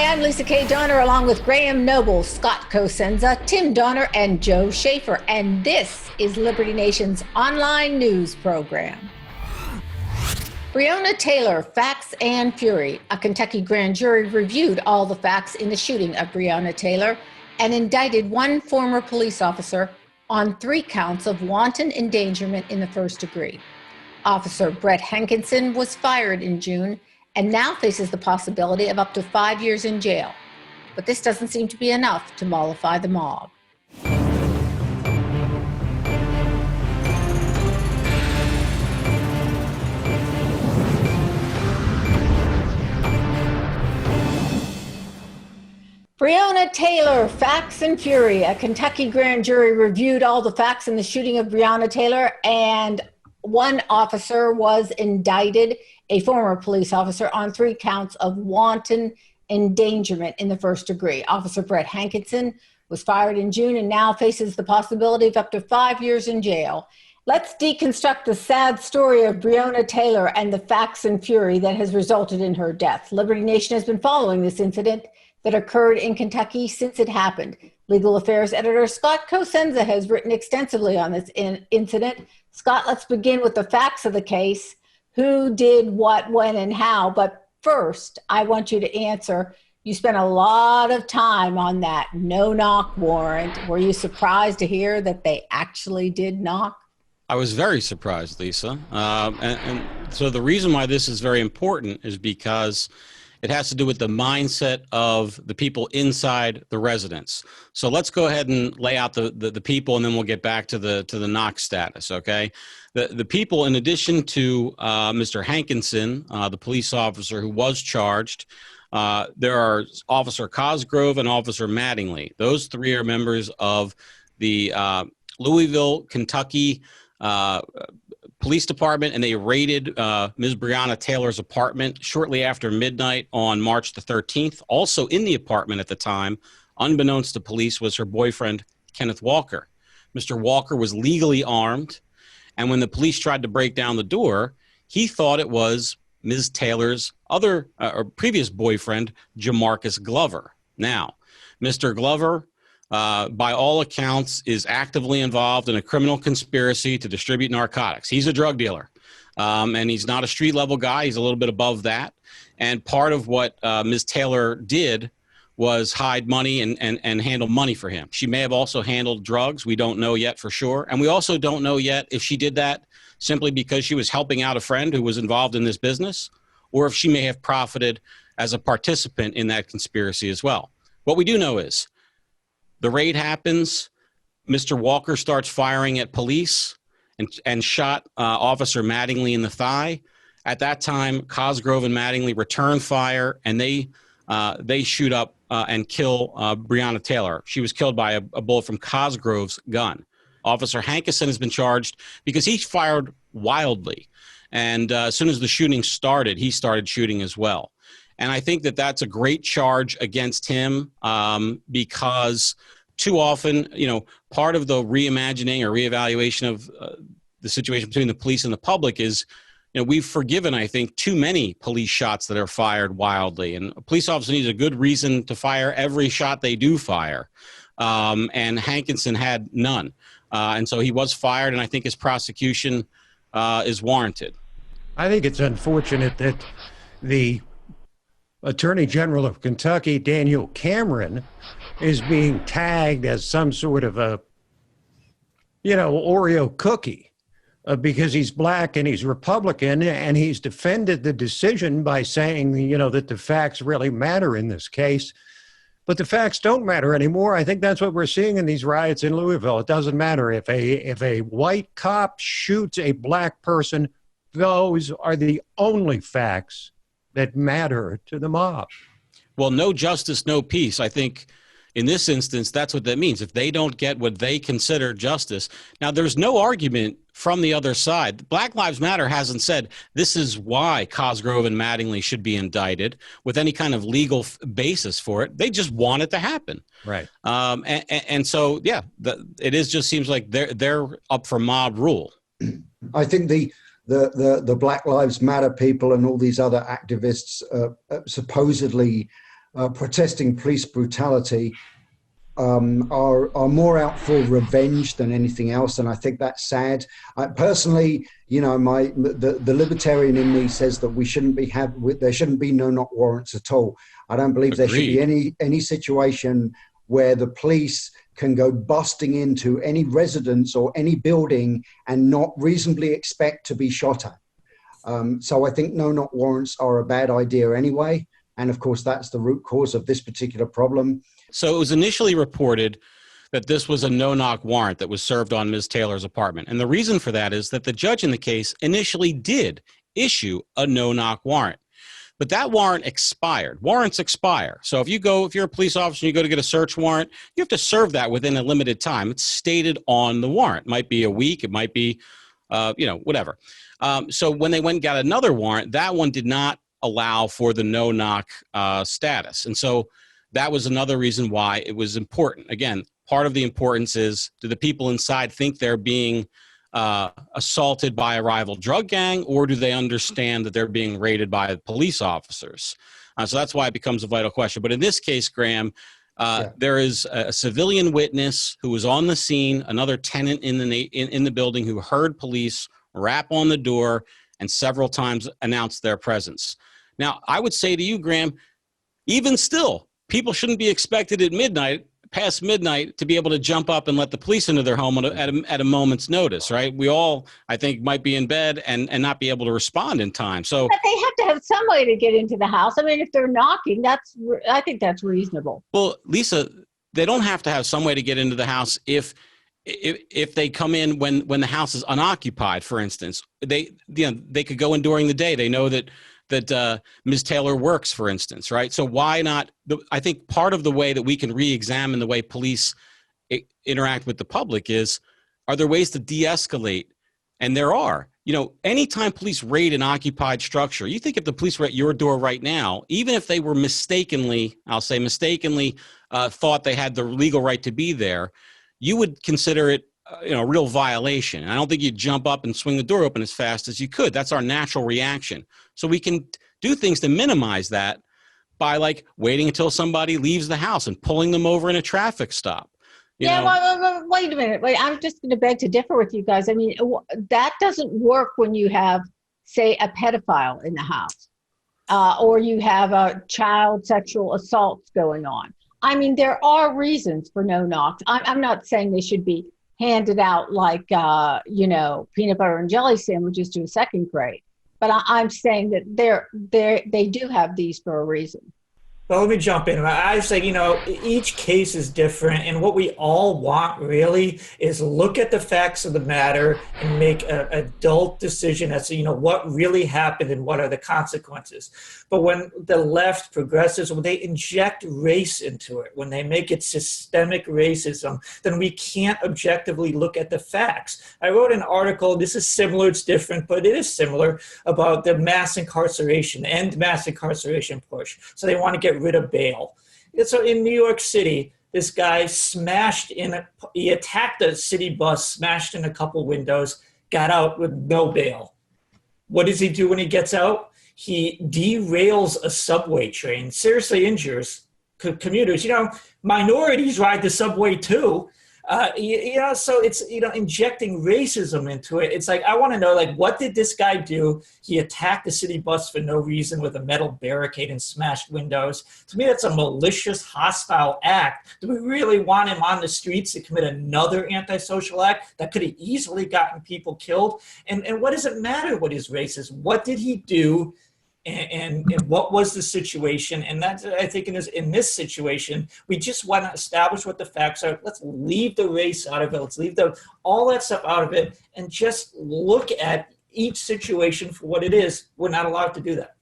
I'm Lisa K. Donner, along with Graham Noble, Scott Cosenza, Tim Donner, and Joe Schaefer. And this is Liberty Nation's online news program. Breonna Taylor, Facts and Fury. A Kentucky grand jury reviewed all the facts in the shooting of Breonna Taylor and indicted one former police officer on 3 counts of wanton endangerment in the first degree. Officer Brett Hankinson was fired in June and now faces the possibility of up to 5 years in jail. But this doesn't seem to be enough to mollify the mob. Breonna Taylor, Facts and Fury. A Kentucky grand jury reviewed all the facts in the shooting of Breonna Taylor, and one officer was indicted, a former police officer, on 3 counts of wanton endangerment in the first degree. Officer Brett Hankinson was fired in June and now faces the possibility of up to 5 years in jail. Let's deconstruct the sad story of Breonna Taylor and the facts and fury that has resulted in her death. Liberty Nation has been following this incident that occurred in Kentucky since it happened. Legal Affairs editor Scott Cosenza has written extensively on this incident. Scott, let's begin with the facts of the case. Who did what, when, and how? But first, I want you to answer. You spent a lot of time on that no-knock warrant. Were you surprised to hear that they actually did knock? I was very surprised, Lisa. And so the reason why this is very important is because it has to do with the mindset of the people inside the residence. So let's go ahead and lay out the people, and then we'll get back to the knock status, okay? The people, in addition to Mr. Hankinson, the police officer who was charged, there are Officer Cosgrove and Officer Mattingly. Those 3 are members of the Louisville, Kentucky Police Department, and they raided Ms. Breonna Taylor's apartment shortly after midnight on March the 13th. Also in the apartment at the time, unbeknownst to police, was her boyfriend, Kenneth Walker. Mr. Walker was legally armed, and when the police tried to break down the door, he thought it was Ms. Taylor's other or previous boyfriend, Jamarcus Glover. Now, Mr. Glover, by all accounts, is actively involved in a criminal conspiracy to distribute narcotics. He's a drug dealer, and he's not a street-level guy. He's a little bit above that. And part of what Ms. Taylor did was hide money and handle money for him. She may have also handled drugs. We don't know yet for sure. And we also don't know yet if she did that simply because she was helping out a friend who was involved in this business, or if she may have profited as a participant in that conspiracy as well. What we do know is the raid happens. Mr. Walker starts firing at police and shot Officer Mattingly in the thigh. At that time, Cosgrove and Mattingly return fire, and they shoot up and kill Breonna Taylor. She was killed by a bullet from Cosgrove's gun. Officer Hankinson has been charged because he fired wildly. And as soon as the shooting started, he started shooting as well. And I think that that's a great charge against him because too often, part of the reimagining or reevaluation of the situation between the police and the public is, we've forgiven, I think, too many police shots that are fired wildly. And a police officer needs a good reason to fire every shot they do fire. And Hankinson had none. And so he was fired, and I think his prosecution is warranted. I think it's unfortunate that the Attorney General of Kentucky, Daniel Cameron, is being tagged as some sort of a, Oreo cookie because he's black and he's Republican, and he's defended the decision by saying, that the facts really matter in this case. But the facts don't matter anymore. I think that's what we're seeing in these riots in Louisville. It doesn't matter if a white cop shoots a black person. Those are the only facts that matter to the mob. Well, no justice, no peace. I think in this instance, that's what that means. If they don't get what they consider justice. Now, there's no argument from the other side. Black Lives Matter hasn't said this is why Cosgrove and Mattingly should be indicted with any kind of legal basis for it. They just want it to happen. Right. And so, yeah, it just seems like they're up for mob rule. I think the Black Lives Matter people and all these other activists supposedly protesting police brutality are more out for revenge than anything else, and I think that's sad. Personally, you know, the libertarian in me says that there shouldn't be no-knock warrants at all. I don't believe there should be any situation where the police can go busting into any residence or any building and not reasonably expect to be shot at. So I think no-knock warrants are a bad idea anyway. And of course, that's the root cause of this particular problem. So it was initially reported that this was a no-knock warrant that was served on Ms. Taylor's apartment. And the reason for that is that the judge in the case initially did issue a no-knock warrant. But that warrant expired. Warrants expire. So if you're a police officer and you go to get a search warrant, you have to serve that within a limited time. It's stated on the warrant. It might be a week. It might be, whatever. So when they went and got another warrant, that one did not allow for the no-knock status. And so that was another reason why it was important. Again, part of the importance is, do the people inside think they're being assaulted by a rival drug gang, or do they understand that they're being raided by police officers? So that's why it becomes a vital question. But in this case, Graham, there is a civilian witness who was on the scene, another tenant in the building who heard police rap on the door and several times announced their presence. Now, I would say to you, Graham, even still, people shouldn't be expected past midnight, to be able to jump up and let the police into their home at a moment's notice, right? We all, I think, might be in bed and not be able to respond in time. So, but they have to have some way to get into the house. I mean, if they're knocking, I think that's reasonable. Well, Lisa, they don't have to have some way to get into the house if they come in when the house is unoccupied, for instance. They could go in during the day. They know that Ms. Taylor works, for instance, right? So why not? I think part of the way that we can re-examine the way police interact with the public is, are there ways to de-escalate? And there are. You know, anytime police raid an occupied structure, you think if the police were at your door right now, even if they were mistakenly thought they had the legal right to be there, you would consider it a real violation. And I don't think you'd jump up and swing the door open as fast as you could. That's our natural reaction. So we can do things to minimize that by like waiting until somebody leaves the house and pulling them over in a traffic stop. Well, wait a minute. I'm just going to beg to differ with you guys. I mean, that doesn't work when you have, say, a pedophile in the house, or you have a child sexual assaults going on. I mean, there are reasons for no knocks. I'm not saying they should be handed out like, peanut butter and jelly sandwiches to a second grade. But I'm saying that they do have these for a reason. Well, let me jump in. I say, each case is different, and what we all want really is look at the facts of the matter and make an adult decision as to, what really happened and what are the consequences. But when the left progressives, when they inject race into it, when they make it systemic racism, then we can't objectively look at the facts. I wrote an article, this is similar, it's different, but it is similar, about the mass incarceration push. So they want to get rid of bail. So in New York City, this guy he attacked a city bus, smashed in a couple windows, got out with no bail. What does he do when he gets out? He derails a subway train, seriously injures commuters. Minorities ride the subway too. So it's, injecting racism into it. It's like, I want to know, what did this guy do? He attacked the city bus for no reason with a metal barricade and smashed windows. To me, that's a malicious, hostile act. Do we really want him on the streets to commit another antisocial act that could have easily gotten people killed? And what does it matter what his race is? What did he do? And what was the situation? And that's, I think, in this situation, we just want to establish what the facts are. Let's leave the race out of it. Let's leave all that stuff out of it and just look at each situation for what it is. We're not allowed to do that.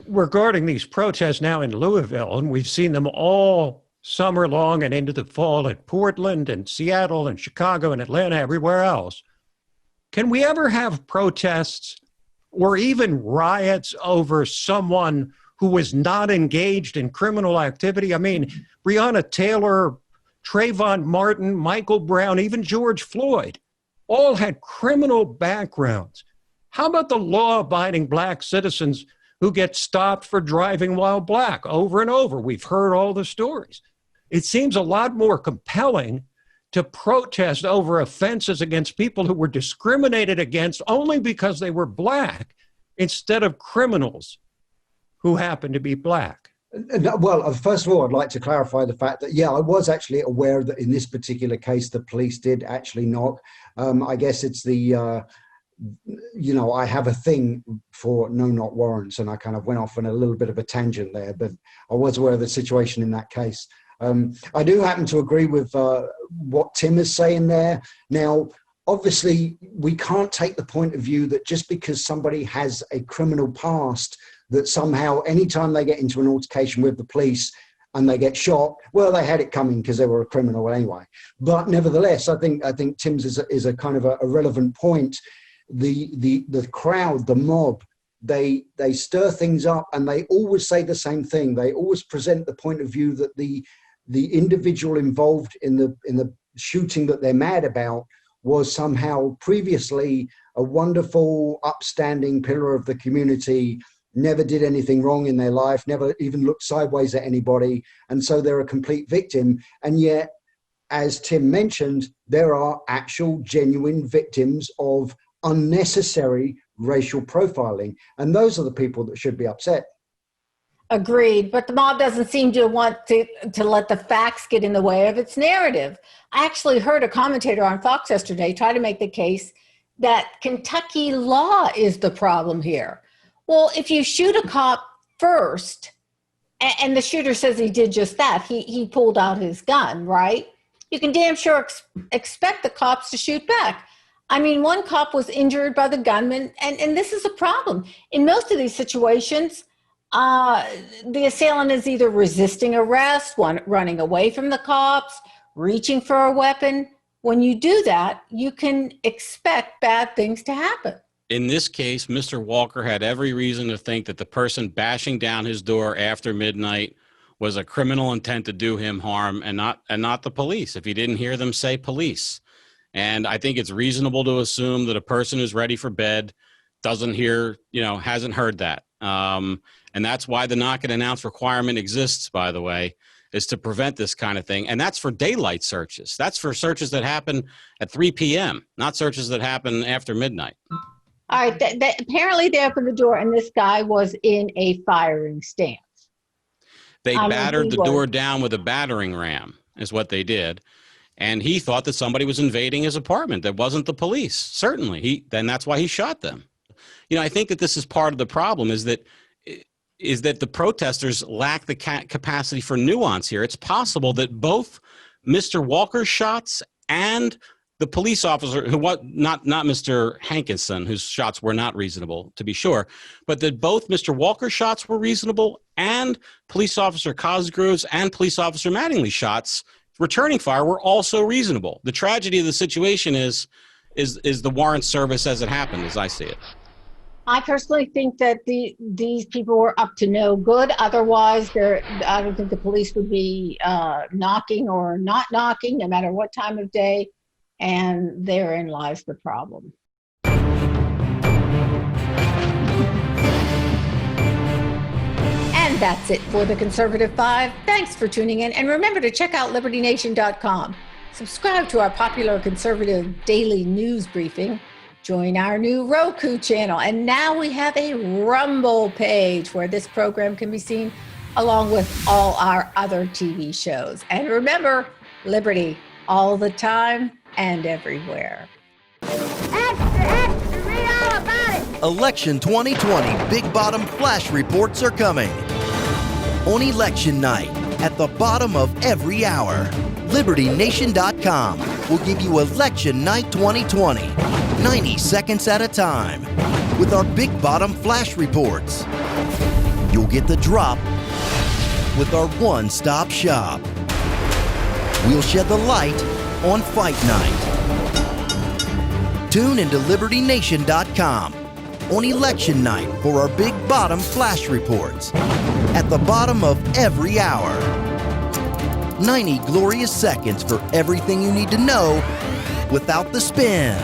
Regarding these protests now in Louisville, and we've seen them all summer long and into the fall in Portland and Seattle and Chicago and Atlanta, everywhere else. Can we ever have protests or even riots over someone who was not engaged in criminal activity? I mean, Breonna Taylor, Trayvon Martin, Michael Brown, even George Floyd, all had criminal backgrounds. How about the law-abiding Black citizens who get stopped for driving while black over and over. We've heard all the stories. It seems a lot more compelling to protest over offenses against people who were discriminated against only because they were black instead of criminals who happen to be black. Well, first of all, I'd like to clarify the fact that, yeah, I was actually aware that in this particular case, the police did actually knock. I guess it's the, I have a thing for no-knock warrants, and I kind of went off on a little bit of a tangent there, but I was aware of the situation in that case. I do happen to agree with what Tim is saying there. Now, obviously, we can't take the point of view that just because somebody has a criminal past, that somehow anytime they get into an altercation with the police and they get shot, well, they had it coming because they were a criminal anyway. But nevertheless, I think Tim's is a kind of a relevant point. The crowd, the mob, they stir things up, and they always say the same thing. They always present the point of view that the individual involved in the shooting that they're mad about was somehow previously a wonderful, upstanding pillar of the community, never did anything wrong in their life, never even looked sideways at anybody, and so they're a complete victim. And yet, as Tim mentioned, there are actual genuine victims of unnecessary racial profiling, and those are the people that should be upset. Agreed, but the mob doesn't seem to want to let the facts get in the way of its narrative. I actually heard a commentator on Fox yesterday try to make the case that Kentucky law is the problem here. Well, if you shoot a cop first, and the shooter says he did just that, he pulled out his gun, right? You can damn sure expect the cops to shoot back. I mean, one cop was injured by the gunman, and this is a problem. In most of these situations, the assailant is either resisting arrest, running away from the cops, reaching for a weapon. When you do that, you can expect bad things to happen. In this case, Mr. Walker had every reason to think that the person bashing down his door after midnight was a criminal intent to do him harm, and not the police, if he didn't hear them say police. And I think it's reasonable to assume that a person who's ready for bed doesn't hear, hasn't heard that. And that's why the knock and announce requirement exists, by the way, is to prevent this kind of thing. And that's for daylight searches. That's for searches that happen at 3 p.m., not searches that happen after midnight. All right, apparently they opened the door and this guy was in a firing stance. They battered the door down with a battering ram, is what they did. And he thought that somebody was invading his apartment. That wasn't the police, certainly. Then that's why he shot them. I think that this is part of the problem, is that the protesters lack the capacity for nuance here. It's possible that both Mr. Walker's shots and the police officer, not Mr. Hankinson, whose shots were not reasonable, to be sure, but that both Mr. Walker's shots were reasonable and police officer Cosgrove's and police officer Mattingly's shots, returning fire, were also reasonable. The tragedy of the situation is the warrant service as it happened, as I see it. I personally think that these people were up to no good. Otherwise, I don't think the police would be knocking or not knocking, no matter what time of day. And therein lies the problem. And that's it for the Conservative 5. Thanks for tuning in. And remember to check out LibertyNation.com. Subscribe to our popular conservative daily news briefing. Join our new Roku channel. And now we have a Rumble page where this program can be seen along with all our other TV shows. And remember, liberty all the time and everywhere. Extra, read all about it. Election 2020 Big Bottom Flash Reports are coming. On election night, at the bottom of every hour, LibertyNation.com will give you Election Night 2020, 90 seconds at a time, with our Big Bottom Flash Reports. You'll get the drop with our one-stop shop. We'll shed the light on Fight Night. Tune into LibertyNation.com on election night for our Big Bottom Flash Reports at the bottom of every hour. 90 glorious seconds for everything you need to know without the spin.